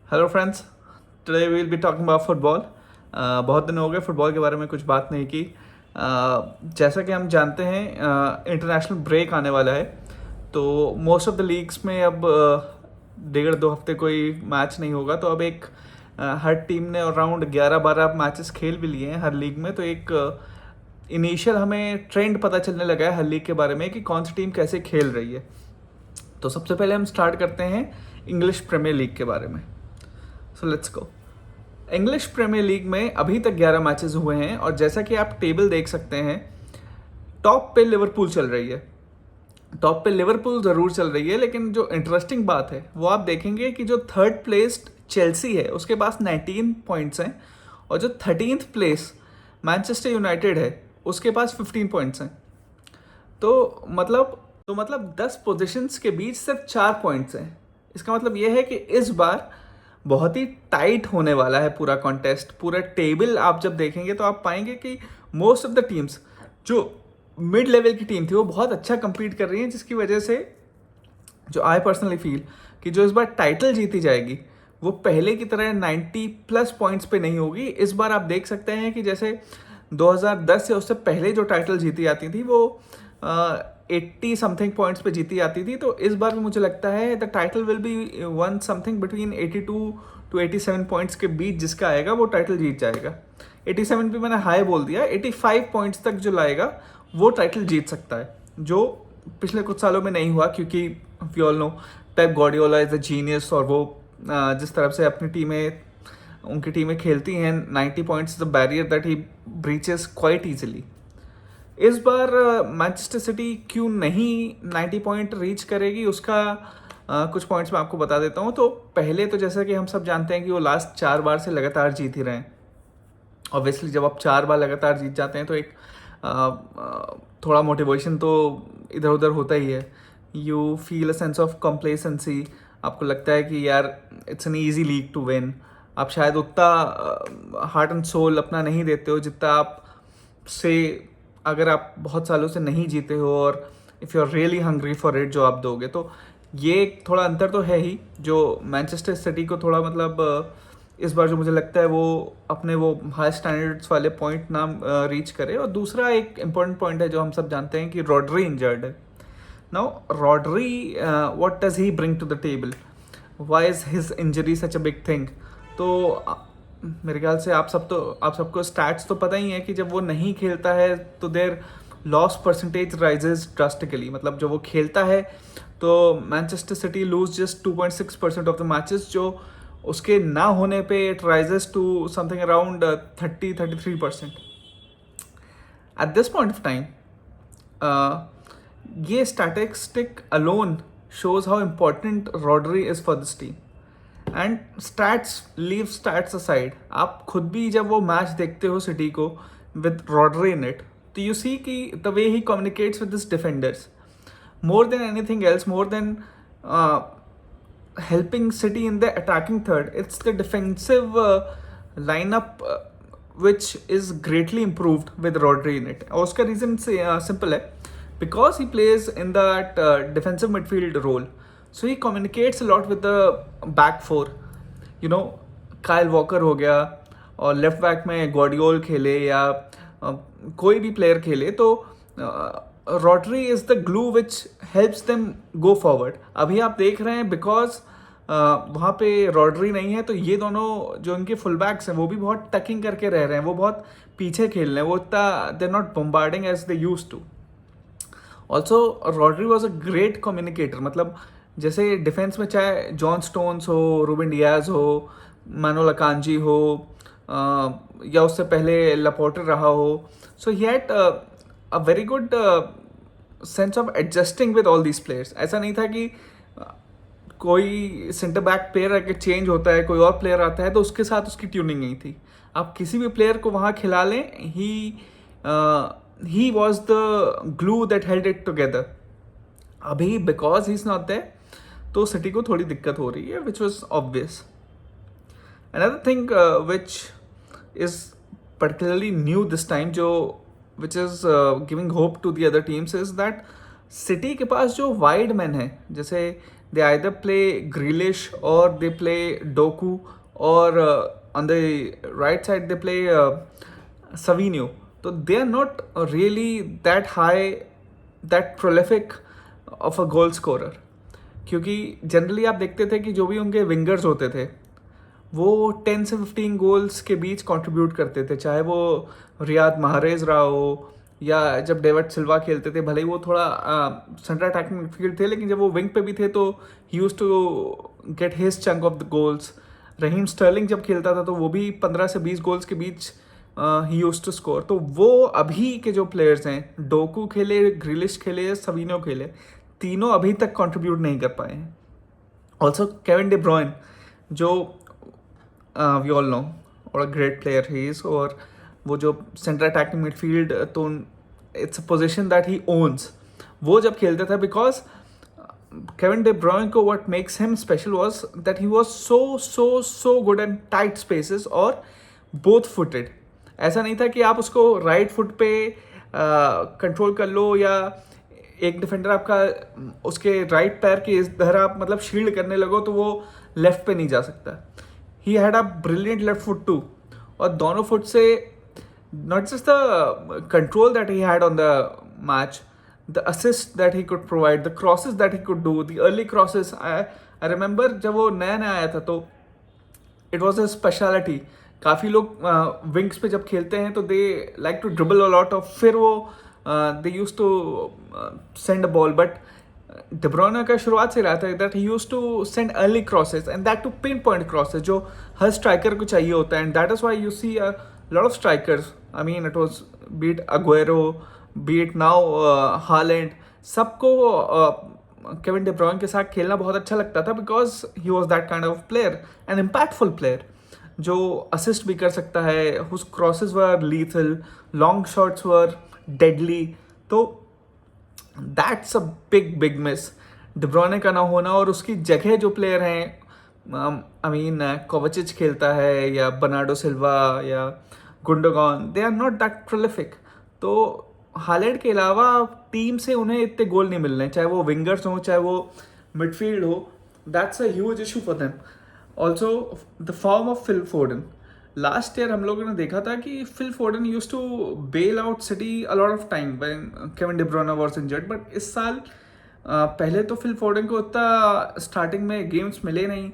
Hello friends, today we will be talking about football. बहुत दिन हो गए फुटबॉल के बारे में कुछ बात नहीं की। जैसा कि हम जानते हैं इंटरनेशनल ब्रेक आने वाला है, तो मोस्ट ऑफ द लीग्स में अब 1.5 हफ्ते कोई मैच नहीं होगा। तो अब एक हर टीम ने अराउंड 11-12 मैचेस खेल भी लिए हैं हर लीग में। तो एक इनिशियल हमें ट्रेंड पता चलने लगा है हर लीग के बारे में कि कौन सी टीम कैसे खेल रही है। तो सबसे पहले हम स्टार्ट करते हैं इंग्लिश प्रीमियर लीग के बारे में। So let's go. English Premier League में अभी तक 11 मैचेस हुए हैं और जैसा कि आप टेबल देख सकते हैं, टॉप पे लिवरपूल चल रही है। टॉप पे लिवरपूल ज़रूर चल रही है, लेकिन जो इंटरेस्टिंग बात है वो आप देखेंगे कि जो थर्ड प्लेस्ड चेल्सी है उसके पास 19 पॉइंट्स हैं, और जो 13th प्लेस मैनचेस्टर यूनाइटेड है उसके पास 15 पॉइंट्स हैं। तो मतलब 10 पोजीशंस के बीच सिर्फ 4 पॉइंट्स हैं। इसका मतलब यह है कि इस बार बहुत ही टाइट होने वाला है पूरा कॉन्टेस्ट। पूरा टेबल आप जब देखेंगे तो आप पाएंगे कि मोस्ट ऑफ द टीम्स जो मिड लेवल की टीम थी वो बहुत अच्छा compete कर रही हैं, जिसकी वजह से जो आई पर्सनली फील कि जो इस बार टाइटल जीती जाएगी वो पहले की तरह 90+ पॉइंट्स पे नहीं होगी। इस बार आप देख सकते हैं कि जैसे 2010 से उससे पहले जो टाइटल जीती जाती थी वो 80 समथिंग पॉइंट्स पे जीती जाती थी। तो इस बार भी मुझे लगता है the title will be one something between 82 to 87 points के बीच। जिसका आएगा वो टाइटल जीत जाएगा। 87 पे मैंने हाई बोल दिया, 85 पॉइंट्स तक जो लाएगा वो टाइटल जीत सकता है, जो पिछले कुछ सालों में नहीं हुआ, क्योंकि we all know Pep Guardiola is a genius. और वो जिस तरफ से अपनी उनकी टीमें खेलती हैं, 90 points the barrier that he breaches quite easily. इस बार मैनचेस्टर सिटी क्यों नहीं 90 पॉइंट रीच करेगी, उसका कुछ पॉइंट्स मैं आपको बता देता हूँ। तो पहले तो जैसा कि हम सब जानते हैं कि वो लास्ट 4 बार से लगातार जीत ही रहे हैं। ऑब्वियसली जब आप 4 बार लगातार जीत जाते हैं तो एक थोड़ा मोटिवेशन तो इधर उधर होता ही है। You feel a sense of complacency. आपको लगता है कि यार it's an easy league to win. आप शायद उतना हार्ट एंड सोल अपना नहीं देते हो जितना आप से अगर आप बहुत सालों से नहीं जीते हो, और if you are really hungry for it जो आप दोगे। तो ये थोड़ा अंतर तो है ही जो मैनचेस्टर सिटी को थोड़ा इस बार जो मुझे लगता है वो अपने वो हाई स्टैंडर्ड्स वाले पॉइंट ना रीच करे। और दूसरा एक इम्पॉर्टेंट पॉइंट है जो हम सब जानते हैं कि रॉड्री इंजर्ड है। Now Rodri, what does he bring to the table, why is his injury such a big thing. तो मेरे ख्याल से आप सबको स्टैट्स तो पता ही है कि जब वो नहीं खेलता है तो their loss percentage rises drastically. मतलब जब वो खेलता है तो Manchester City lose just 2.6% of the matches, जो उसके ना होने पे it rises to something around 33%। At this point of time ये statistic alone shows how important Rodri is for this team. And stats, leave stats aside, आप खुद भी जब वो मैच देखते हो सिटी को विद रॉड्री इन इट, तो यू सी कि the way he communicates with this defenders more than anything else, more than helping City in the attacking third, it's the defensive lineup which is greatly improved with Rodri in it. और उसका reason simple है, because he plays in that defensive midfield role, so he communicates a lot with the back four. You know, Kyle walker हो गया, और left back में गॉर्डियोल खेले या कोई भी प्लेयर खेले, तो Rodri is the glue which helps them go forward. अभी आप देख रहे हैं बिकॉज वहाँ पे रॉड्री नहीं है, तो ये दोनों जो इनके फुल बैक्स हैं वो भी बहुत टकिंग करके रह रहे हैं, वो बहुत पीछे खेल रहे हैं, वो इतना they not bombarding as they use to. Also Rodri was a great communicator. मतलब जैसे डिफेंस में चाहे जॉन स्टोन्स हो, रूबन डियाज हो, मानुएल अकांजी हो, या उससे पहले लपोर्टर रहा हो, so he had a very good sense of adjusting with all these players. ऐसा नहीं था कि कोई सेंटर बैक प्लेयर अगर चेंज होता है, कोई और प्लेयर आता है तो उसके साथ उसकी ट्यूनिंग नहीं थी। आप किसी भी प्लेयर को वहाँ खिला लें, he was the glue that held it together. अभी because he is not there तो सिटी को थोड़ी दिक्कत हो रही है, which was obvious. Another thing which is particularly new this time, which is giving hope to the other teams, is that City के पास जो वाइड मैन है, जैसे they either play Grealish or they play Doku, or on the right side they play Savinho. So they are not really that high, that prolific of a goal scorer. क्योंकि generally आप देखते थे कि जो भी उनके विंगर्स होते थे वो 10 से 15 गोल्स के बीच कंट्रीब्यूट करते थे, चाहे वो रियाद माहरेज रहा हो या जब डेविड सिल्वा खेलते थे, भले ही वो थोड़ा सेंटर अटैकिंग मिडफील्ड थे, लेकिन जब वो विंग पे भी थे तो he used to get his chunk of the goals. Raheem Sterling जब खेलता था तो वो भी 15 से 20 गोल्स के बीच ही यूज्ड टू स्कोर। तो वो अभी के जो प्लेयर्स हैं, डोकू खेले, ग्रिलिश खेले, सवीनो खेले, तीनों अभी तक कंट्रीब्यूट नहीं कर पाए हैं। ऑल्सो केविन डे ब्रुयन, जो वी ऑल नो और a great player he is, और वो जो सेंटर अटैकिंग मिडफील्ड, तो it's a position that he owns. वो जब खेलते थे, बिकॉज केविन डे ब्रुयन को what makes him special was that he was so good in tight spaces और बोथ फुटेड। ऐसा नहीं था कि आप उसको राइट फुट पे कंट्रोल कर लो, या एक डिफेंडर आपका उसके राइट पैर के इधर आप मतलब शील्ड करने लगो तो वो लेफ्ट पे नहीं जा सकता। He had a brilliant left foot too, और दोनों फुट से not just the control that he had on the match, the assist that he could provide, the crosses that he could do, the early crosses. I remember जब वो नया नया आया था तो it was a speciality. काफ़ी लोग wings पे जब खेलते हैं तो they like to dribble a lot, और फिर वो they used to send a ball, but De Bruyne का शुरुआत से रहा था that he used to send early crosses, and that to pinpoint crosses जो हर स्ट्राइकर को चाहिए होता है, and that is why you see a lot of strikers. I mean, it was be it Aguero, be it now Haaland, सबको Kevin De Bruyne के साथ खेलना बहुत अच्छा लगता था, because he was that kind of player, an impactful player जो assist भी कर सकता है, whose crosses were lethal, long shots were deadly. तो that's a big miss De Bruyne का ना होना, और उसकी जगह जो प्लेयर हैं, आई मीन कोवाचिच खेलता है, या बर्नार्डो सिल्वा, या Gundogan, they are not that prolific. तो हालैंड के अलावा टीम से उन्हें इतने गोल नहीं मिल रहे हैं, चाहे वो विंगर्स हो चाहे वो मिडफील्ड हो। That's a huge issue for them. Also the form of Phil Foden, last year हम लोगों ने देखा था कि Phil Foden used to bail out City a lot of time when Kevin De Bruyne was injured, but इस साल पहले तो फिल फोर्डन को उतना स्टार्टिंग में गेम्स मिले नहीं,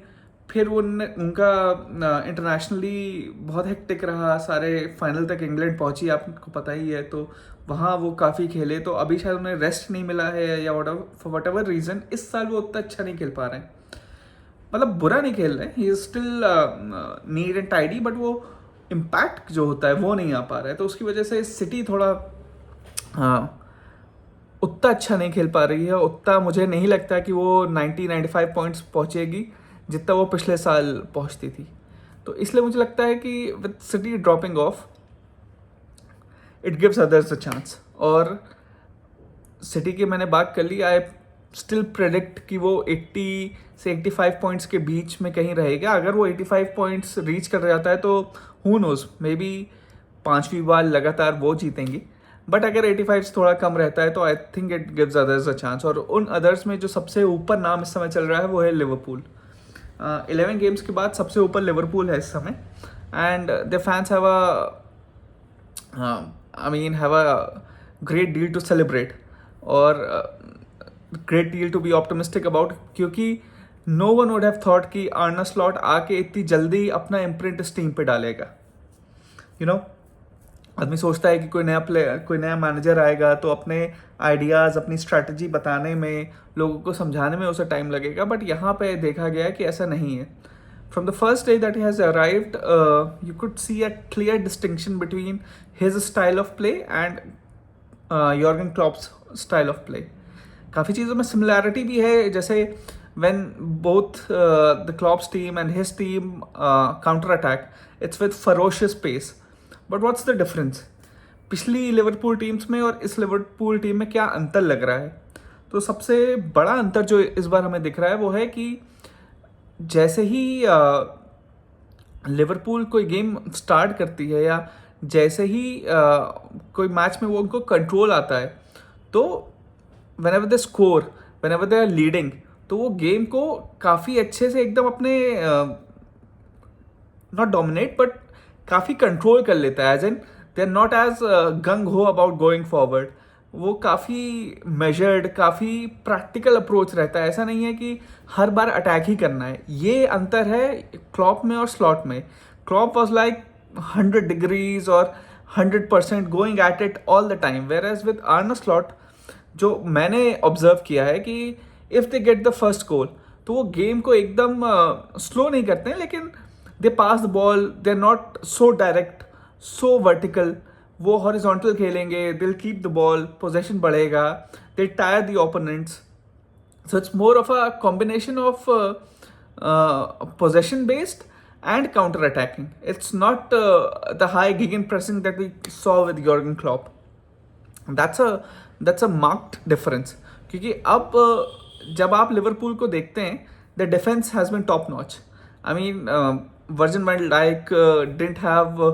फिर वो उनका इंटरनेशनली बहुत हेक्टिक रहा, सारे फाइनल तक इंग्लैंड पहुंची, आपको पता ही है, तो वहाँ वो काफ़ी खेले, तो अभी शायद उन्हें रेस्ट नहीं मिला है, या वट एवर रीज़न इस साल वो उतना अच्छा नहीं खेल पा रहे हैं। मतलब बुरा नहीं खेल रहे, he is still neat and tidy, but वो इम्पैक्ट जो होता है वो नहीं आ पा रहा है, तो उसकी वजह से सिटी थोड़ा उतना अच्छा नहीं खेल पा रही है। उतना मुझे नहीं लगता कि वो 90-95 पॉइंट्स पहुँचेगी जितना वो पिछले साल पहुँचती थी। तो इसलिए मुझे लगता है कि with city dropping of, it gives others a chance. और सिटी की मैंने बात कर ली, आई स्टिल प्रेडिक्ट कि वो 80 से 85 पॉइंट्स के बीच में कहीं रहेगा। अगर वो 85 पॉइंट्स रीच कर जाता है तो हु नोज, मे बी 5वीं बार लगातार वो जीतेंगी, बट अगर 85 से थोड़ा कम रहता है तो I think it gives others a chance. और उन अदर्स में जो सबसे ऊपर नाम इस समय चल रहा है वो है लिवरपूल। 11 गेम्स के बाद सबसे ऊपर लिवरपूल है इस समय, and the fans have a great deal to celebrate, और great deal to be optimistic about, क्योंकि no one would have thought कि आर्ने स्लॉट आके इतनी जल्दी अपना इम्प्रिंट इस टीम पे डालेगा। यू नो, आदमी सोचता है कि कोई नया प्लेयर, कोई नया मैनेजर आएगा तो अपने आइडियाज़, अपनी स्ट्रैटेजी बताने में, लोगों को समझाने में उसे टाइम लगेगा, बट यहाँ पे देखा गया है कि ऐसा नहीं है। From the first day that he has arrived, you could see a clear distinction between his style of play and Jurgen Klopp's style of play. काफ़ी चीज़ों में सिमिलैरिटी भी है, जैसे when both the Klopp's team and his team counter attack, it's with ferocious pace. But what's the difference? पिछली Liverpool teams में और इस लिवरपूल टीम में क्या अंतर लग रहा है? तो सबसे बड़ा अंतर जो इस बार हमें दिख रहा है वो है कि जैसे ही लिवरपूल कोई गेम स्टार्ट करती है, या जैसे ही कोई मैच में वो उनको कंट्रोल आता है, तो whenever they score, whenever they are leading, तो तो वो गेम को काफ़ी अच्छे से एकदम अपने नॉट डोमिनेट बट काफ़ी कंट्रोल कर लेता है, as in they are not as gung ho about going forward. वो काफ़ी मेजर्ड, काफ़ी प्रैक्टिकल अप्रोच रहता है। ऐसा नहीं है कि हर बार अटैक ही करना है। ये अंतर है क्लॉप में और स्लॉट में। क्लॉप वॉज लाइक 100 डिग्रीज और 100% going at it all the time, whereas with Arne Slot जो मैंने ऑब्जर्व किया है कि if they get the first goal तो वो गेम को एकदम स्लो नहीं करते हैं, लेकिन they pass the ball, they are not so direct, so vertical. वो हॉरिजॉन्टल खेलेंगे, they'll keep the ball, possession बढ़ेगा, they tire the opponents. So it's more of a combination of possession based and counter attacking. It's not the high gegenpressing that we saw with Jurgen Klopp. That's a marked difference. क्योंकि अब जब आप Liverpool को देखते हैं, the defense has been top notch. I mean, Virgil van Dijk didn't have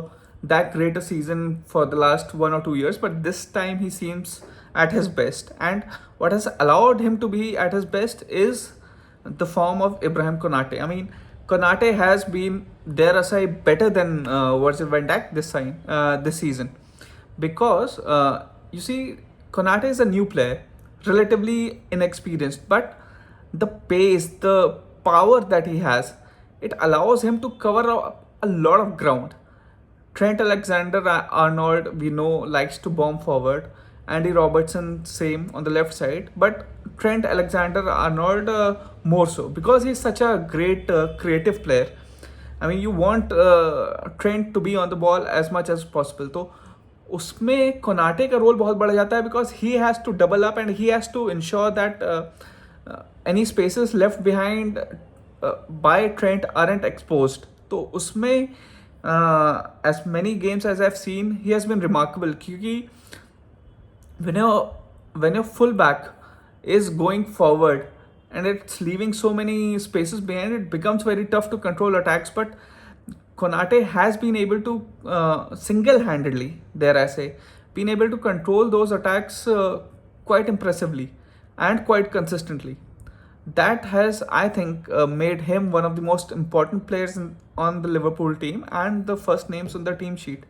that great a season for the last 1 or 2 years, but this time he seems at his best. And what has allowed him to be at his best is the form of Ibrahim Konate. I mean, Konate has been, dare I say, better than Virgil van Dijk this season. Because, you see, Konate is a new player, relatively inexperienced, but the pace, the power that he has, it allows him to cover a lot of ground. Trent Alexander-Arnold, we know, likes to bomb forward. Andy Robertson, same on the left side. But Trent Alexander-Arnold more so, because he's such a great creative player. I mean, you want Trent to be on the ball as much as possible. तो उसमें Konate का role बहुत बढ़ जाता है, because he has to double up and he has to ensure that any spaces left behind by Trent aren't exposed. तो उसमें as many games as I've seen, he has been remarkable. क्योंकि when your fullback is going forward and it's leaving so many spaces behind, it becomes very tough to control attacks. But Konate has been able to single-handedly, dare I say, been able to control those attacks quite impressively and quite consistently. That has, I think, made him one of the most important players on the Liverpool team and the first names on the team sheet.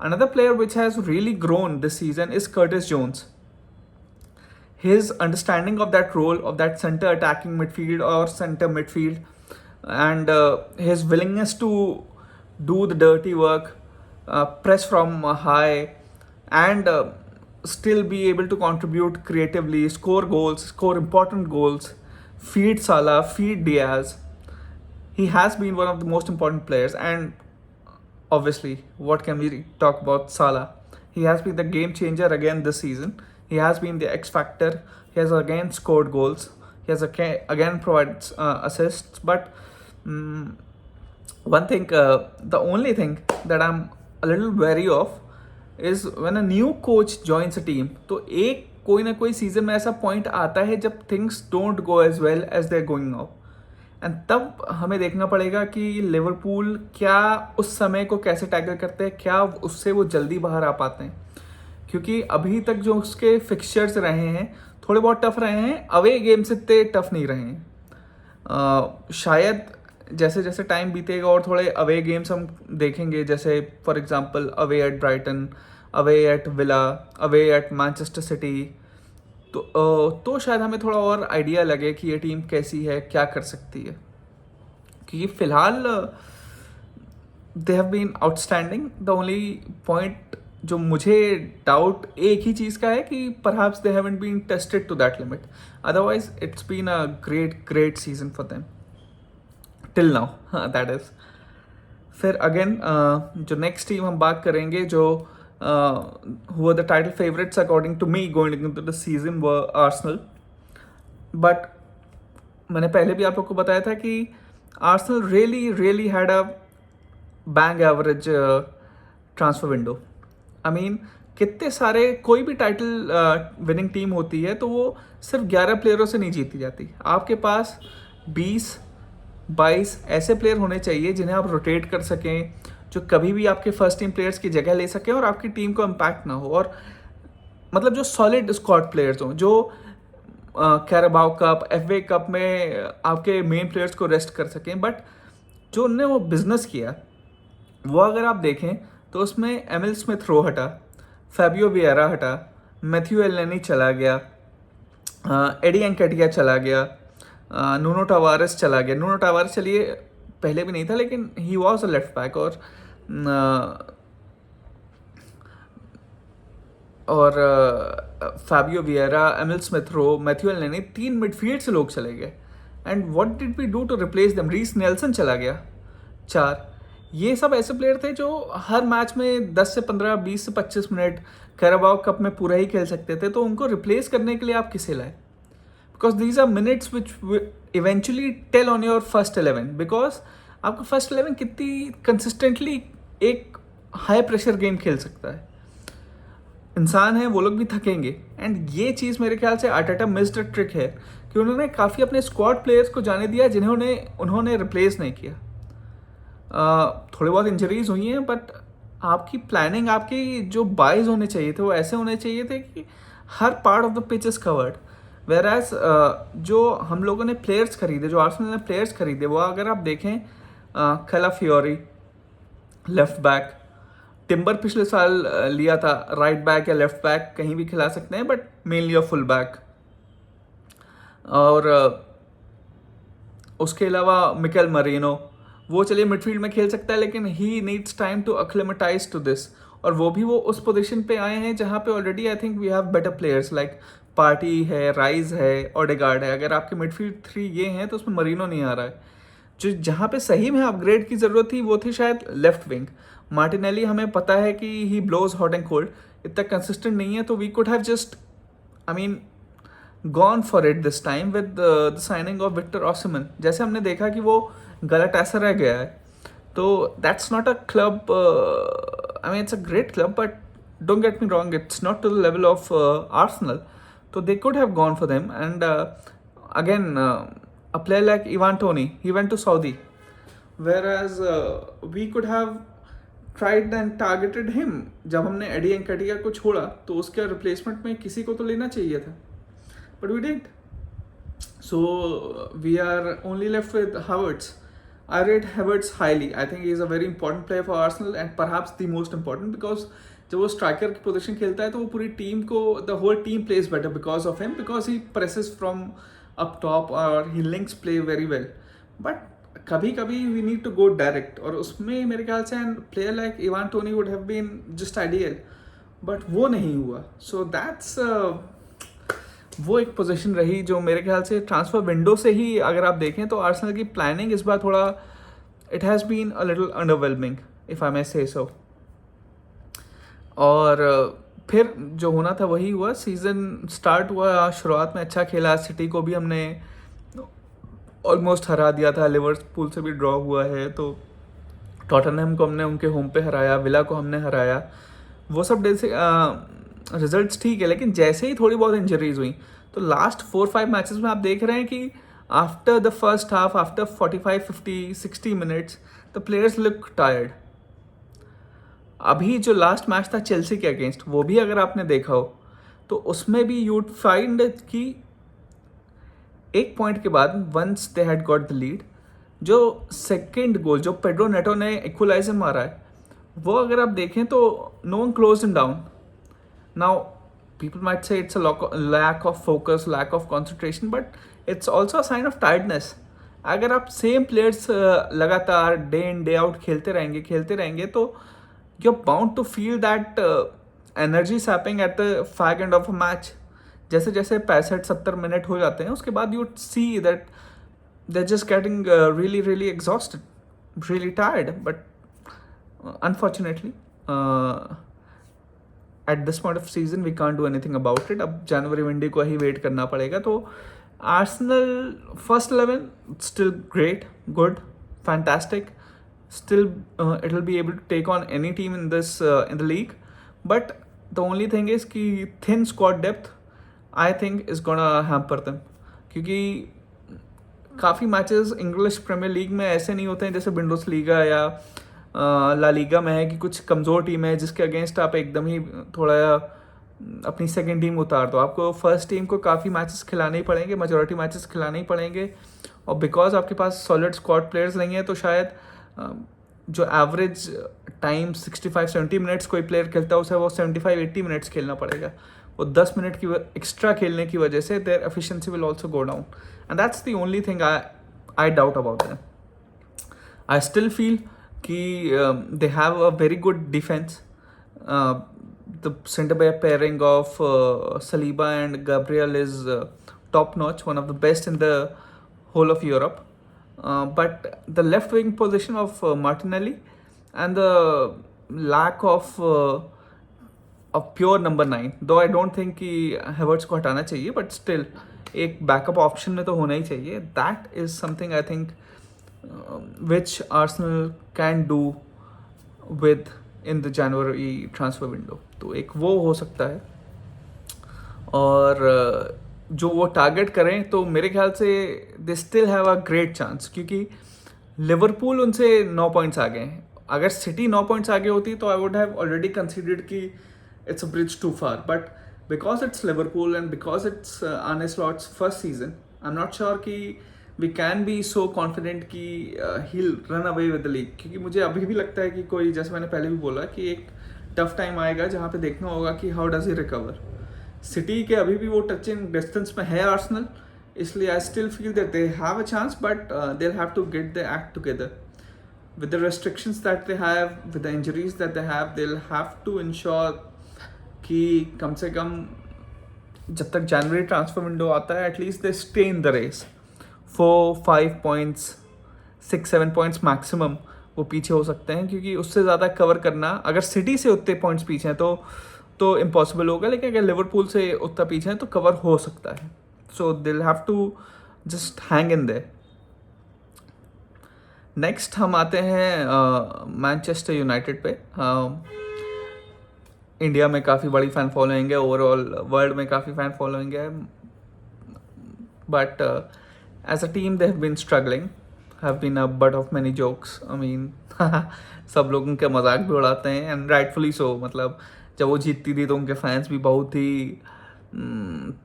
Another player which has really grown this season is Curtis Jones. His understanding of that role, of that center attacking midfield or center midfield, and his willingness to do the dirty work, press from high, and still be able to contribute creatively, score goals, score important goals, feed Salah, feed Diaz. He has been one of the most important players, and obviously, what can we talk about Salah? He has been the game changer again this season. He has been the X factor. He has again scored goals. He has again provided assists. But one thing, the only thing that I'm a little wary of is when a new coach joins a team. तो एक कोई ना कोई season में ऐसा point आता है जब things don't go as well as they going now, and तब हमें देखना पड़ेगा कि लिवरपूल क्या उस समय को कैसे टैकल करते हैं, क्या उससे वो जल्दी बाहर आ पाते हैं। क्योंकि अभी तक जो उसके फिक्सचर्स रहे हैं थोड़े बहुत टफ रहे हैं, अवे गेम से इतने टफ नहीं रहे हैं। शायद जैसे जैसे टाइम बीतेगा और थोड़े अवे गेम्स हम देखेंगे, जैसे for example away at Brighton, away at Villa, away at Manchester City, तो शायद हमें थोड़ा और आइडिया लगे कि ये टीम कैसी है, क्या कर सकती है। क्योंकि फिलहाल they have been outstanding. The only point जो मुझे डाउट एक ही चीज़ का है कि perhaps they haven't been tested to that limit, otherwise it's been a great season for them till now, that is. फिर अगेन जो नेक्स्ट टीम हम बात करेंगे, जो who were the title favorites according to me going into the season were Arsenal. But मैंने पहले भी आप लोग को बताया था कि Arsenal really had a bang average transfer window. I mean, कितने सारे, कोई भी टाइटल विनिंग टीम होती है तो वो सिर्फ 11 प्लेयरों से नहीं जीती जाती। आपके पास 20-22 ऐसे प्लेयर होने चाहिए जिन्हें आप रोटेट कर सकें, जो कभी भी आपके फर्स्ट टीम प्लेयर्स की जगह ले सकें और आपकी टीम को इम्पैक्ट ना हो, और मतलब जो सॉलिड स्क्वाड प्लेयर्स हों, जो कैराबाओ कप, FA कप में आपके मेन प्लेयर्स को रेस्ट कर सकें, बट जो उनने वो बिजनेस किया वो अगर आप देखें तो उसमें एमिल स्मिथ रो हटा, फैबियो वियरा हटा, मैथ्यू एलेनी चला गया, एडी एंकेटिया चला गया, नूनो टावारेस चला गया। नूनो टावारेस चलिए पहले भी नहीं था, लेकिन he was a left back, और Fabio Vieira, Emile Smith Rowe, Matthew Elneny, 3 midfield से लोग चले गए। And what did we do to replace them? Reiss Nelson चला गया, 4। ये सब ऐसे प्लेयर थे जो हर मैच में 10 से 15, 20 से 25 मिनट कैराबाओ कप में पूरा ही खेल सकते थे, तो उनको रिप्लेस करने के लिए आप किसे लाए? Because these are minutes which eventually tell on your first 11, because आपका फर्स्ट 11 कितनी कंसिस्टेंटली एक हाई प्रेशर गेम खेल सकता है। इंसान है, वो लोग भी थकेंगे। एंड ये चीज़ मेरे ख्याल से आर्टेटा मिस्ड ट्रिक है कि उन्होंने काफ़ी अपने स्क्वाड प्लेयर्स को जाने दिया जिन्होंने उन्होंने रिप्लेस नहीं किया। थोड़ी बहुत इंजरीज हुई हैं, बट आपकी प्लानिंग, आपकी जो बाइज होने चाहिए थे वो ऐसे होने चाहिए थे कि हर part of the pitch is covered. Whereas जो हम लोगों ने प्लेयर्स खरीदे, जो आर्सेनल ने प्लेयर्स खरीदे, वो अगर आप देखें, कैलाफियोरी लेफ्ट बैक, टिम्बर पिछले साल लिया था, राइट बैक या लेफ्ट बैक कहीं भी खिला सकते हैं, but mainly a full back. और उसके अलावा मिकेल मरीनो, वो चलिए मिडफील्ड में खेल सकता है, लेकिन he needs time to acclimatise to this. और वो भी वो उस पोजीशन पे आए हैं जहाँ पे already I think we have better players, like Partey है, राइज है, ओडेगार्ड है। अगर आपके मिडफील्ड 3 ये हैं तो उसमें मरीनो नहीं आ रहा है। जो जहाँ पे सही में अपग्रेड की ज़रूरत थी वो थी शायद लेफ्ट विंग। मार्टिनेली हमें पता है कि he blows hot and cold, इतना कंसिस्टेंट नहीं है, तो we could have just, I mean, gone for it this time with the signing of Victor Osimhen. जैसे हमने देखा कि वो गलाटासराय गया है, तो that's not a club, I mean it's a great club, but don't get me wrong, it's not to the level of Arsenal. तो they could have gone for them. And again a player like Ivan Toney, he went to Saudi, whereas we could have tried and targeted him. जब हमने AD एंकेटिया को छोड़ा तो उसके replacement में किसी को तो लेना चाहिए था, but we didn't. So we are only left with Havertz. I rate Havertz highly. I think he is a very important player for Arsenal and perhaps the most important, because जब वो striker की position खेलता है तो वो पूरी team को, the whole team plays better because of him, because he presses from up top और he links play very well. But कभी कभी we need to go direct, और उसमें मेरे ख्याल से player like Ivan Toney would have been just ideal, but वो नहीं हुआ. So that's वो एक पोजीशन रही जो मेरे ख्याल से ट्रांसफर विंडो से ही अगर आप देखें तो आर्सेनल की प्लानिंग इस बार थोड़ा, it has been a little underwhelming if I may say so. और फिर जो होना था वही हुआ। सीज़न स्टार्ट हुआ, शुरुआत में अच्छा खेला, सिटी को भी हमने ऑलमोस्ट हरा दिया था, लिवरपूल से भी ड्रॉ हुआ है, तो टॉटनहम को हमने उनके होम पे हराया, विला को हमने हराया, वो सब रिजल्ट्स ठीक है। लेकिन जैसे ही थोड़ी बहुत इंजरीज हुई तो लास्ट 4-5 मैचेस में आप देख रहे हैं कि after the first half, after 45, 50, 60 minutes the players look tired. अभी जो लास्ट मैच था चेल्सी के अगेंस्ट, वो भी अगर आपने देखा हो तो उसमें भी यूड फाइंड कि एक पॉइंट के बाद, once they had got the lead, जो सेकेंड गोल जो पेड्रो नेटो ने इक्वलाइजर मारा है, वो अगर आप देखें तो no one close him down. Now people might say it's a lack of focus, lack of concentration, but it's also a sign of tiredness. अगर आप सेम प्लेयर्स लगातार डे इन डे आउट खेलते रहेंगे तो you're bound to feel that energy sapping at the fag end of a match. जैसे जैसे 65-70 minute हो जाते हैं उसके बाद you see that they're just getting really exhausted, really tired. But unfortunately at this point of season we can't do anything about it. अब जनवरी window को ही wait करना पड़ेगा। तो Arsenal first 11 still great, good, fantastic. Still it will be able to take on any team in this in the league, but the only thing is कि thin squad depth I think is gonna hamper them, क्योंकि काफ़ी matches English Premier League में ऐसे नहीं होते हैं जैसे Bundes Liga या ला लीगा में है कि कुछ कमज़ोर टीम है जिसके अगेंस्ट आप एकदम ही थोड़ा अपनी सेकंड टीम उतार दो, आपको फर्स्ट टीम को काफ़ी मैचेस खिलाने ही पड़ेंगे, मेजॉरिटी मैचेस खिलाने ही पड़ेंगे। और बिकॉज आपके पास सॉलिड स्क्वाड प्लेयर्स नहीं है तो शायद जो एवरेज टाइम 65-70 मिनट्स कोई प्लेयर खेलता है उसे वो 75-80 मिनट्स खेलना पड़ेगा। वो 10 मिनट की एक्स्ट्रा खेलने की वजह से their efficiency will also go down, and that's the only thing I doubt about them. I still feel कि they have a very good defense. The center back pairing of Saliba and Gabriel is top notch, one of the best in the whole of Europe. But the left wing position of Martinelli and the lack of a pure number 9, though I don't think कि Havertz को हटाना चाहिए, but still एक backup option में तो होना ही चाहिए. That is something I think which Arsenal can do with in the January transfer window. तो एक वो हो सकता है, और जो वो टारगेट करें तो मेरे ख्याल से they still have a great chance, क्योंकि लिवरपूल उनसे 9 पॉइंट्स आगे हैं. अगर सिटी 9 पॉइंट्स आगे होती तो I would have already considered कि it's a bridge too far, but because it's Liverpool and because it's Arne Slot's first season, I am not sure कि we can be so confident कि he'll run away with the league. क्योंकि मुझे अभी भी लगता है कि कोई, जैसे मैंने पहले भी बोला, कि एक टफ टाइम आएगा जहाँ पे देखना होगा कि how does he recover. City के अभी भी वो टचिंग डिस्टेंस में है आर्सेनल, इसलिए I still feel that they have a chance, but they have to get the act together with the restrictions that they have, with the injuries that they have. They'll have to ensure कि कम से कम जब तक जनवरी transfer window आता है at least they stay in the race. 4-5 points, 6-7 points maximum वो पीछे हो सकते हैं, क्योंकि उससे ज़्यादा कवर करना, अगर सिटी से उतने पॉइंट्स पीछे हैं तो इम्पॉसिबल होगा, लेकिन अगर लिवरपूल से उतना पीछे हैं तो कवर हो सकता है. So they'll have to just hang in there. Next हम आते हैं मैनचेस्टर यूनाइटेड पे. इंडिया में काफ़ी बड़ी फ़ैन फॉलोइंग है, ओवरऑल वर्ल्ड में काफ़ी फ़ैन फॉलोइंग है, but as a team they have been struggling, have been a butt of many jokes. I mean सब लोग उनके मजाक भी उड़ाते हैं, एंड राइटफुली सो. मतलब जब वो जीतती थी तो उनके फैंस भी बहुत ही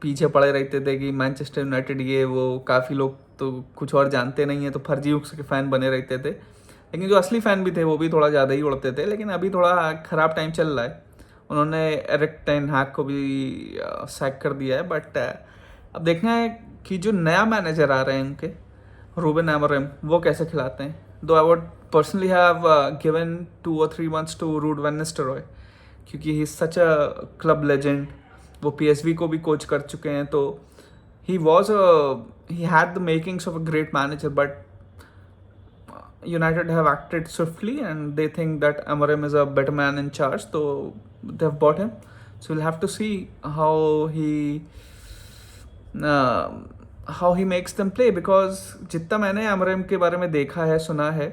पीछे पड़े रहते थे कि मैनचेस्टर यूनाइटेड ये वो. काफ़ी लोग तो कुछ और जानते नहीं है तो फर्जी उसके फ़ैन बने रहते थे, लेकिन जो असली फ़ैन भी थे वो भी थोड़ा ज़्यादा ही उड़ते थे. लेकिन अभी थोड़ा ख़राब टाइम चल रहा है. उन्होंने एरिक टेन हैग को भी सैक कर दिया है, बट अब देखना है कि जो नया मैनेजर आ रहे हैं उनके, रूबन एमोरिम, वो कैसे खिलाते हैं. Though I would personally have given 2 or 3 months to Ruud van Nistelrooy, क्योंकि he is such a club legend. वो PSV को भी कोच कर चुके हैं, तो he had the makings of a great manager, but United have acted swiftly and they think that Amorim is a better man in charge, so they have bought him. So we'll have to see how he makes them play, because जितना मैंने Amorim के बारे में देखा है, सुना है,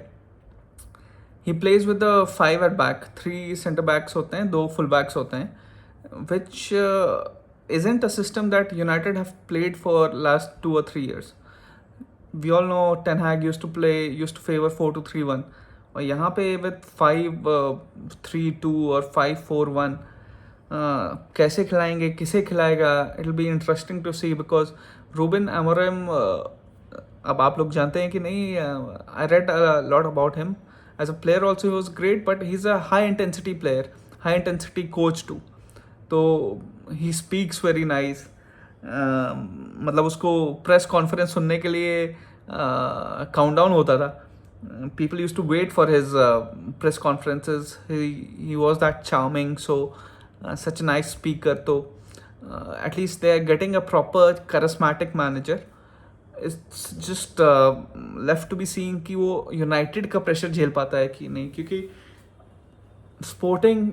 he plays with the 5 at back, 3 center backs होते हैं, 2 full backs होते हैं, which isn't a system that United have played for last 2 or 3 years. We all know Ten Hag used to favor 4-2-3-1, और यहाँ पे with 5-3-2 और 5-4-1 कैसे खिलाएंगे, किसे खिलाएगा, it will be interesting to see, because Ruben Amorim, अब आप लोग जानते हैं कि नहीं, I read a lot about him. As a player also he was great, but he's a high intensity player, high intensity coach too. तो he speaks very nice. मतलब उसको प्रेस कॉन्फ्रेंस सुनने के लिए काउंटडाउन होता था. People use to wait for his press conferences. He was that charming, so such nice speaker. तो at least they are getting a proper charismatic manager. It's just left to be seeing कि वो United का pressure झेल पाता है कि नहीं, क्योंकि sporting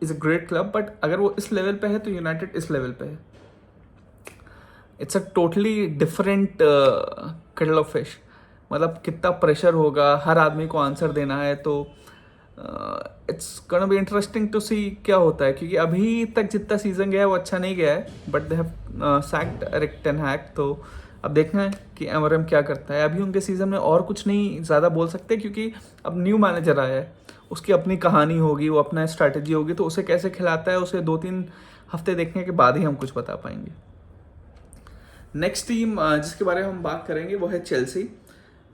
is a great club, but अगर वो इस लेवल पे है तो यूनाइटेड इस लेवल पे है. It's a totally different kettle of fish. मतलब कितना प्रेशर होगा, हर आदमी को आंसर देना है, तो it's gonna be interesting to see क्या होता है, क्योंकि अभी तक जितना सीजन गया है वो अच्छा नहीं गया है, but they have sacked Erik ten Hag. तो अब देखना है कि एमोरिम क्या करता है. अभी उनके सीजन में और कुछ नहीं ज़्यादा बोल सकते, क्योंकि अब न्यू मैनेजर आया है, उसकी अपनी कहानी होगी, वो अपना स्ट्रैटेजी होगी, तो उसे कैसे खिलाता है उसे 2-3 हफ्ते देखने के बाद ही हम कुछ बता पाएंगे। नेक्स्ट टीम जिसके बारे में हम बात करेंगे वो है Chelsea.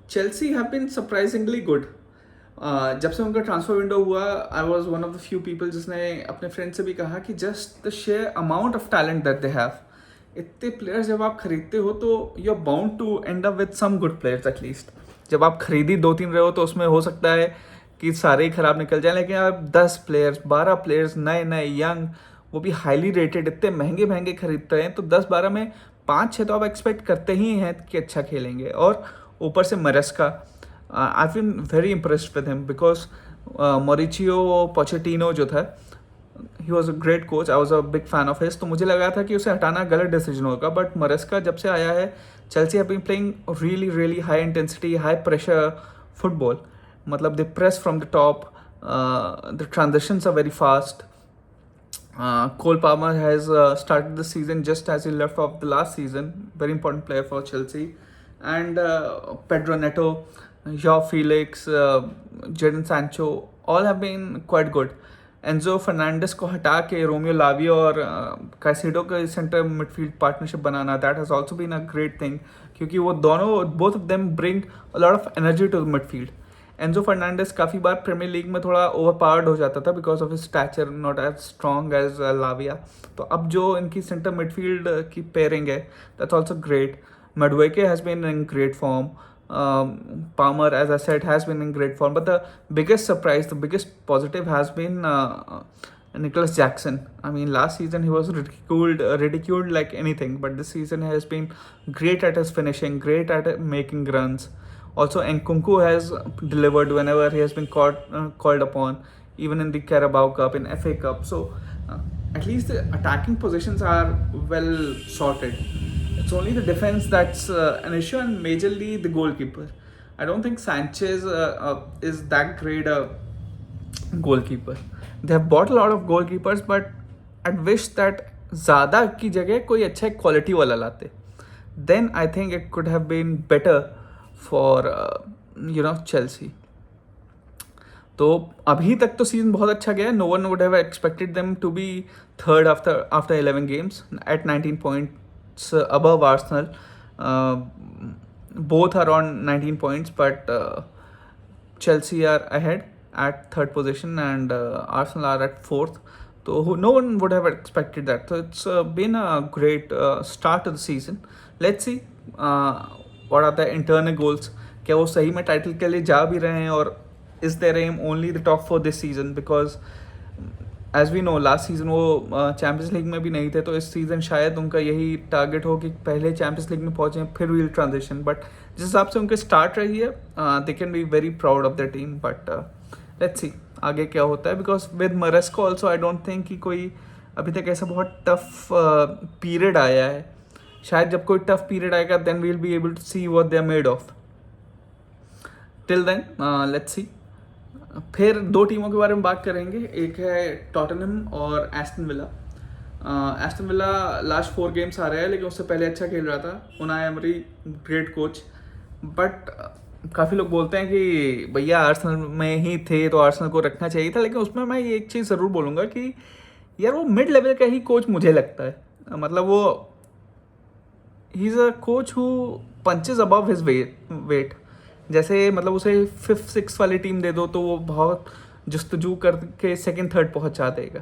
Chelsea have been surprisingly good. जब से उनका ट्रांसफर विंडो हुआ, I was one of the few people जिसने अपने फ्रेंड से भी कहा कि just the sheer amount of talent that they have, इतने प्लेयर्स जब आप खरीदते हो तो you are bound to end up with some good players at least. जब आप खरीदी 2-3 रहे हो तो उसमें हो सकता है कि सारे ही खराब निकल जाए, लेकिन आप 10 प्लेयर्स 12 प्लेयर्स नए नए यंग, वो भी हाईली रेटेड, इतने महंगे महंगे खरीदते हैं, तो 10-12 में 5-6 तो आप एक्सपेक्ट करते ही हैं कि अच्छा खेलेंगे। और ऊपर से Maresca, I been very impressed with him because Mauricio Pochettino जो था, he was a great coach, I was a big fan of his, तो मुझे लगा था कि उसे हटाना गलत डिसीजन होगा, बट मरेस्का जब से आया है, Chelsea have been playing really really high intensity high pressure football. मतलब they press from the top, the transitions are very fast. Cole Palmer has started the season just as he left off the last season. Very important player for Chelsea. And Pedro Neto, Joao Felix, Jadon Sancho, all have been quite good. Enzo Fernandez को हटा के Romeo Lavia और Caicedo के centre midfield partnership बनाना, that has also been a great thing, क्योंकि वो दोनों both of them bring a lot of energy to the midfield. Enzo Fernandez काफ़ी बार प्रीमियर लीग में थोड़ा ओवरपावर्ड हो जाता था because of his stature, not as strong as Lavia. तो अब जो इनकी सेंटर मिडफील्ड की पेयरिंग है, that's also great. Madueke has been in great form. Palmer, as I said, has been in great form. But the biggest surprise, the biggest positive has been Nicholas Jackson. I mean, last season he was ridiculed like anything. But this season he has been great at his finishing, great at making runs. Also, Nkunku has delivered whenever he has been called upon, even in the Carabao Cup, in FA Cup. So, at least the attacking positions are well sorted. It's only the defense that's an issue, and majorly the goalkeeper. I don't think Sanchez is that great a goalkeeper. They have bought a lot of goalkeepers, but I'd wish that ज़्यादा की जगह कोई अच्छा quality वाला लाते. Then I think it could have been better for Chelsea. तो अभी तक तो सीजन बहुत अच्छा गया. No one would have expected them to be third after 11 games at 19 points above Arsenal. Both are on 19 points, but Chelsea are ahead at third position and Arsenal are at fourth. So no one would have expected that. So it's been a great start to the season. Let's see what are the internal goals. क्या वो सही में title के लिए जा भी रहे हैं, और is their aim only the top 4 this season? Because as we know last season वो चैम्पियंस लीग में भी नहीं थे, तो इस सीज़न शायद उनका यही टारगेट हो कि पहले चैम्पियंस लीग में पहुँचें फिर व्हील ट्रांजिशन. बट जिस हिसाब से उनके स्टार्ट रही है, they can be very proud of the team. But let's see आगे क्या होता है, because with Maresca also I don't think कि कोई अभी तक ऐसा बहुत टफ पीरियड आया है. शायद जब कोई टफ पीरियड आएगा then we will be able to see what they are made of. Till then let's see. फिर 2 टीमों के बारे में बात करेंगे. एक है टॉटनहम और Aston Villa. Aston Villa last 4 games आ रहे हैं, लेकिन उससे पहले अच्छा खेल रहा था. Unai Emery great coach, but काफ़ी लोग बोलते हैं कि भैया आर्सेनल में ही थे तो आर्सेनल को रखना चाहिए था. लेकिन उसमें मैं ये एक चीज़ ज़रूर बोलूँगा कि यार वो मिड लेवल का ही कोच मुझे लगता है. मतलब वो he is a coach who punches above his weight. जैसे मतलब उसे 5th-6th वाली टीम दे दो तो वो बहुत जस्तजू करके 2nd-3rd पहुंचा देगा.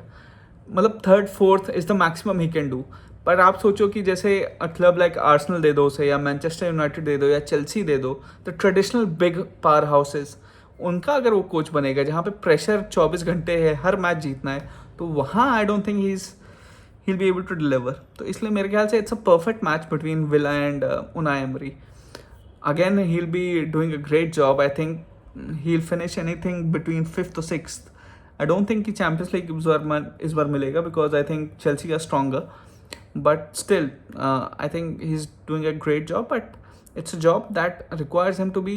मतलब 3rd-4th is the maximum he can do. पर आप सोचो कि जैसे अ क्लब लाइक आर्सेनल दे दो उसे, या मैनचेस्टर यूनाइटेड दे दो, या चेल्सी दे दो, the traditional big power houses, उनका अगर वो कोच बनेगा जहाँ पे प्रेशर 24 घंटे है, हर मैच जीतना है, तो वहाँ आई don't think he'll be able to deliver. तो इसलिए मेरे ख्याल से it's a perfect match between villa and Unai emery. Again, he'll be doing a great job. I think he'll finish anything between 5th or 6th. I don't think कि Champions League इस बार मिलेगा because I think Chelsea are stronger. But still, I think he's doing a great job. But it's a job that requires him to be,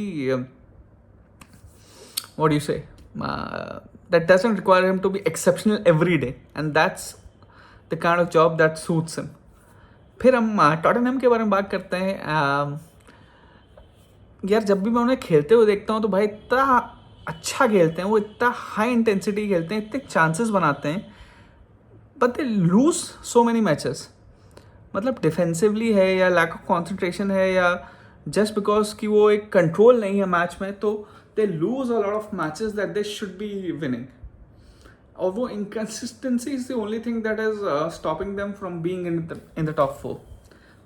what do you say? That doesn't require him to be exceptional every day. And that's the kind of job that suits him. फिर हम Tottenham के बारे में बात करते हैं. यार जब भी मैं उन्हें खेलते हुए देखता हूँ तो भाई इतना अच्छा खेलते हैं, वो इतना हाई इंटेंसिटी खेलते हैं, इतने चांसेस बनाते हैं, but they lose so many matches. मतलब डिफेंसिवली है या लैक ऑफ कंसंट्रेशन है या जस्ट बिकॉज कि वो एक कंट्रोल नहीं है मैच में, तो they lose a lot of matches that they should be winning. और वो inconsistency is the only thing that is stopping them from being in the top 4।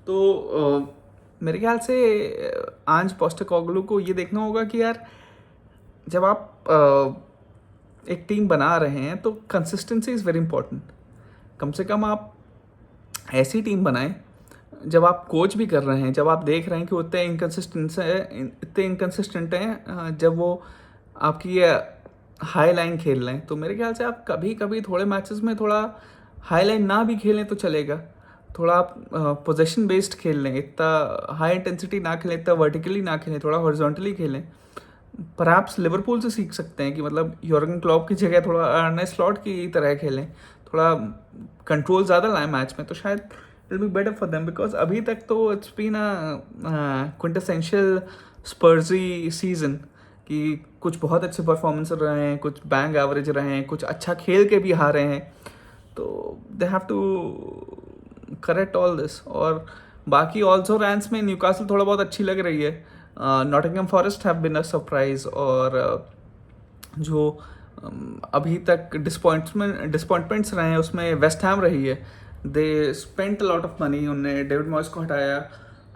तो मेरे ख्याल से आंज पोस्टेकोग्लू को ये देखना होगा कि यार जब आप एक टीम बना रहे हैं तो कंसिस्टेंसी इज़ वेरी इंपॉर्टेंट। कम से कम आप ऐसी टीम बनाएं, जब आप कोच भी कर रहे हैं, जब आप देख रहे हैं कि वो इतने इनकन्सिस्टेंट हैं, जब वो आपकी हाई लाइन खेल रहे हैं, तो मेरे ख्याल से आप कभी कभी थोड़े मैचेस में थोड़ा हाई लाइन ना भी खेलें तो चलेगा। थोड़ा आप पोजेशन बेस्ड खेल लें, इतना हाई इंटेंसिटी ना खेलें, इतना वर्टिकली ना खेलें, थोड़ा हॉरिजॉन्टली खेलें। परहैप्स लिवरपूल से सीख सकते हैं कि मतलब यॉर्गन क्लॉप की जगह थोड़ा अर्ने स्लॉट की तरह खेलें, थोड़ा कंट्रोल ज़्यादा लाएं मैच में, तो शायद it will be better for them. Because अभी तक तो it's been a quintessential Spursy season कि कुछ बहुत अच्छे परफॉर्मेंस रहे हैं, कुछ बैंग एवरेज रहे हैं, कुछ अच्छा खेल के भी हारे हैं, तो they have to correct all this. और बाकी ऑल्सो रैंस में न्यूकासल थोड़ा बहुत अच्छी लग रही है, Nottingham Forest have been a surprise, और जो अभी तक डिसपॉइंटमेंट्स रहे हैं उसमें वेस्ट हैम रही है। They spent a lot of money, उन्होंने डेविड मॉयस को हटाया,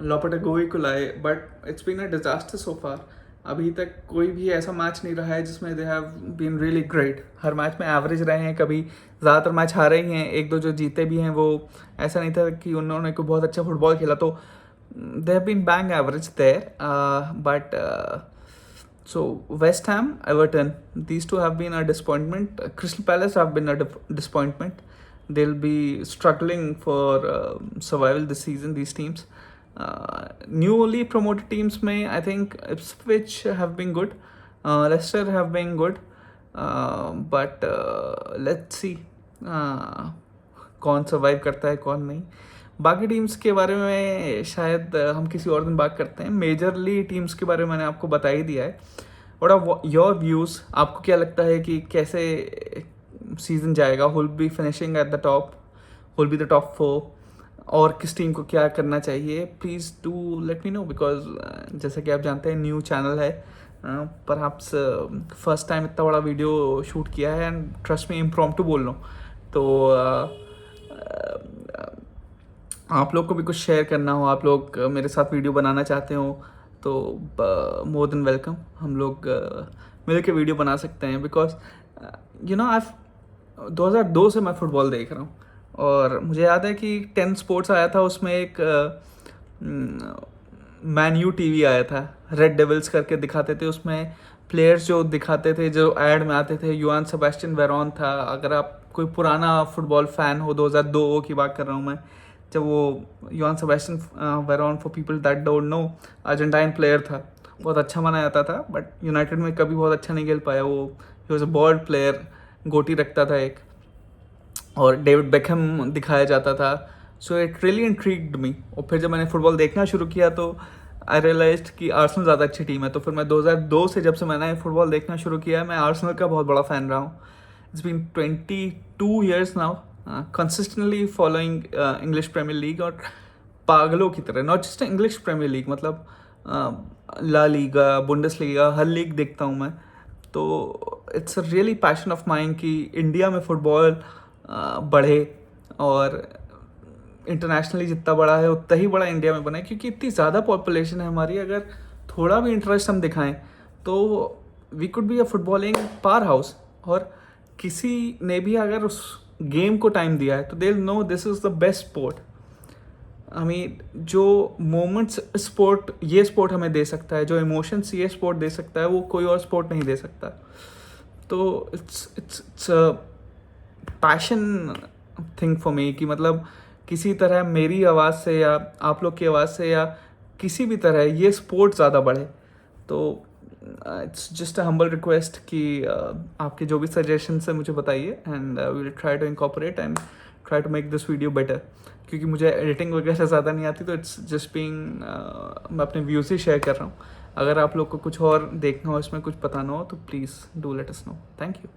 लोपेटेगुई को लाए, but it's been a disaster so far. अभी तक कोई भी ऐसा मैच नहीं रहा है जिसमें they have been really great. हर मैच में एवरेज रहे हैं, कभी ज़्यादातर मैच हारे ही हैं, एक दो जो जीते भी हैं वो ऐसा नहीं था कि उन्होंने कोई बहुत अच्छा फुटबॉल खेला, तो they have been bang average there. But so West Ham, Everton, these two have been a disappointment. Crystal Palace have been a disappointment. They'll be struggling for survival this season, these teams. Newly promoted teams may, I think Ipswich have been good, Leicester have been good, but let's see कौन survive करता है कौन नहीं। बाकी teams के बारे में शायद हम किसी और दिन बात करते हैं। मेजरली टीम्स के बारे में मैंने आपको बता ही दिया है। What are your views? आपको क्या लगता है कि कैसे सीजन जाएगा? Who'll be finishing at the top, who'll be the top 4, और किस टीम को क्या करना चाहिए? Please do let me know, because जैसा कि आप जानते हैं न्यू चैनल है, परहैप्स फर्स्ट टाइम इतना बड़ा वीडियो शूट किया है, एंड ट्रस्ट मी इम्प्रॉम्प्टू बोल रहा हूँ, तो आप लोग को भी कुछ शेयर करना हो, आप लोग मेरे साथ वीडियो बनाना चाहते हो, तो मोर देन वेलकम। हम लोग मिल के वीडियो बना सकते हैं, बिकॉज यू नो आई 2002 से मैं फ़ुटबॉल देख रहा हूँ, और मुझे याद है कि 10 स्पोर्ट्स आया था, उसमें एक मैन यू टीवी आया था, रेड डेविल्स करके दिखाते थे, उसमें प्लेयर्स जो दिखाते थे, जो ऐड में आते थे, योहान सेबेस्टियन वेरॉन था। अगर आप कोई पुराना फुटबॉल फ़ैन हो, 2002 की बात कर रहा हूँ मैं, जब वो Juan Sebastian Veron, for people that don't know, Argentine player था, बहुत अच्छा माना जाता था, बट यूनाइटेड में कभी बहुत अच्छा नहीं खेल पाया वो। He was a bold player, गोटी रखता था एक, और डेविड बेकहम दिखाया जाता था। सो इट रियली इंट्रीग्ड मी। और फिर जब मैंने फुटबॉल देखना शुरू किया तो आई रियलाइज्ड कि आर्सेनल ज़्यादा अच्छी टीम है, तो फिर मैं 2002 से जब से मैंने फुटबॉल देखना शुरू किया, मैं आर्सेनल का बहुत बड़ा फ़ैन रहा हूँ। It's been 22 years now consistently following English Premier League, और पागलों की तरह, not just English Premier League, मतलब ला लीगा, बुंडेस लीगा, हर लीग देखता हूँ मैं। तो it's a really passion of mind कि इंडिया में फ़ुटबॉल बढ़े, और इंटरनेशनली जितना बड़ा है उतना ही बड़ा इंडिया में बने, क्योंकि इतनी ज़्यादा पॉपुलेशन है हमारी। अगर थोड़ा भी इंटरेस्ट हम दिखाएं तो we could be a footballing powerhouse, और किसी ने भी अगर उस गेम को टाइम दिया है तो they will know this is the best sport. I mean जो मोमेंट्स ये स्पोर्ट हमें दे सकता है, जो इमोशंस ये स्पोर्ट दे सकता है, वो कोई और स्पोर्ट नहीं दे सकता। तो it's passion thing for me कि मतलब किसी तरह मेरी आवाज़ से या आप लोग की आवाज़ से या किसी भी तरह ये स्पोर्ट ज़्यादा बढ़े। तो it's just a humble request कि आपके जो भी सजेशंस है मुझे बताइए, and we will try to incorporate and try to make this video better. क्योंकि मुझे एडिटिंग वगैरह ज़्यादा नहीं आती, तो इट्स जस्ट बीइंग मैं अपने व्यूज़ ही शेयर कर रहा हूँ। अगर आप लोग को कुछ और देखना हो, इसमें कुछ पता ना हो, तो please do let us know. Thank you.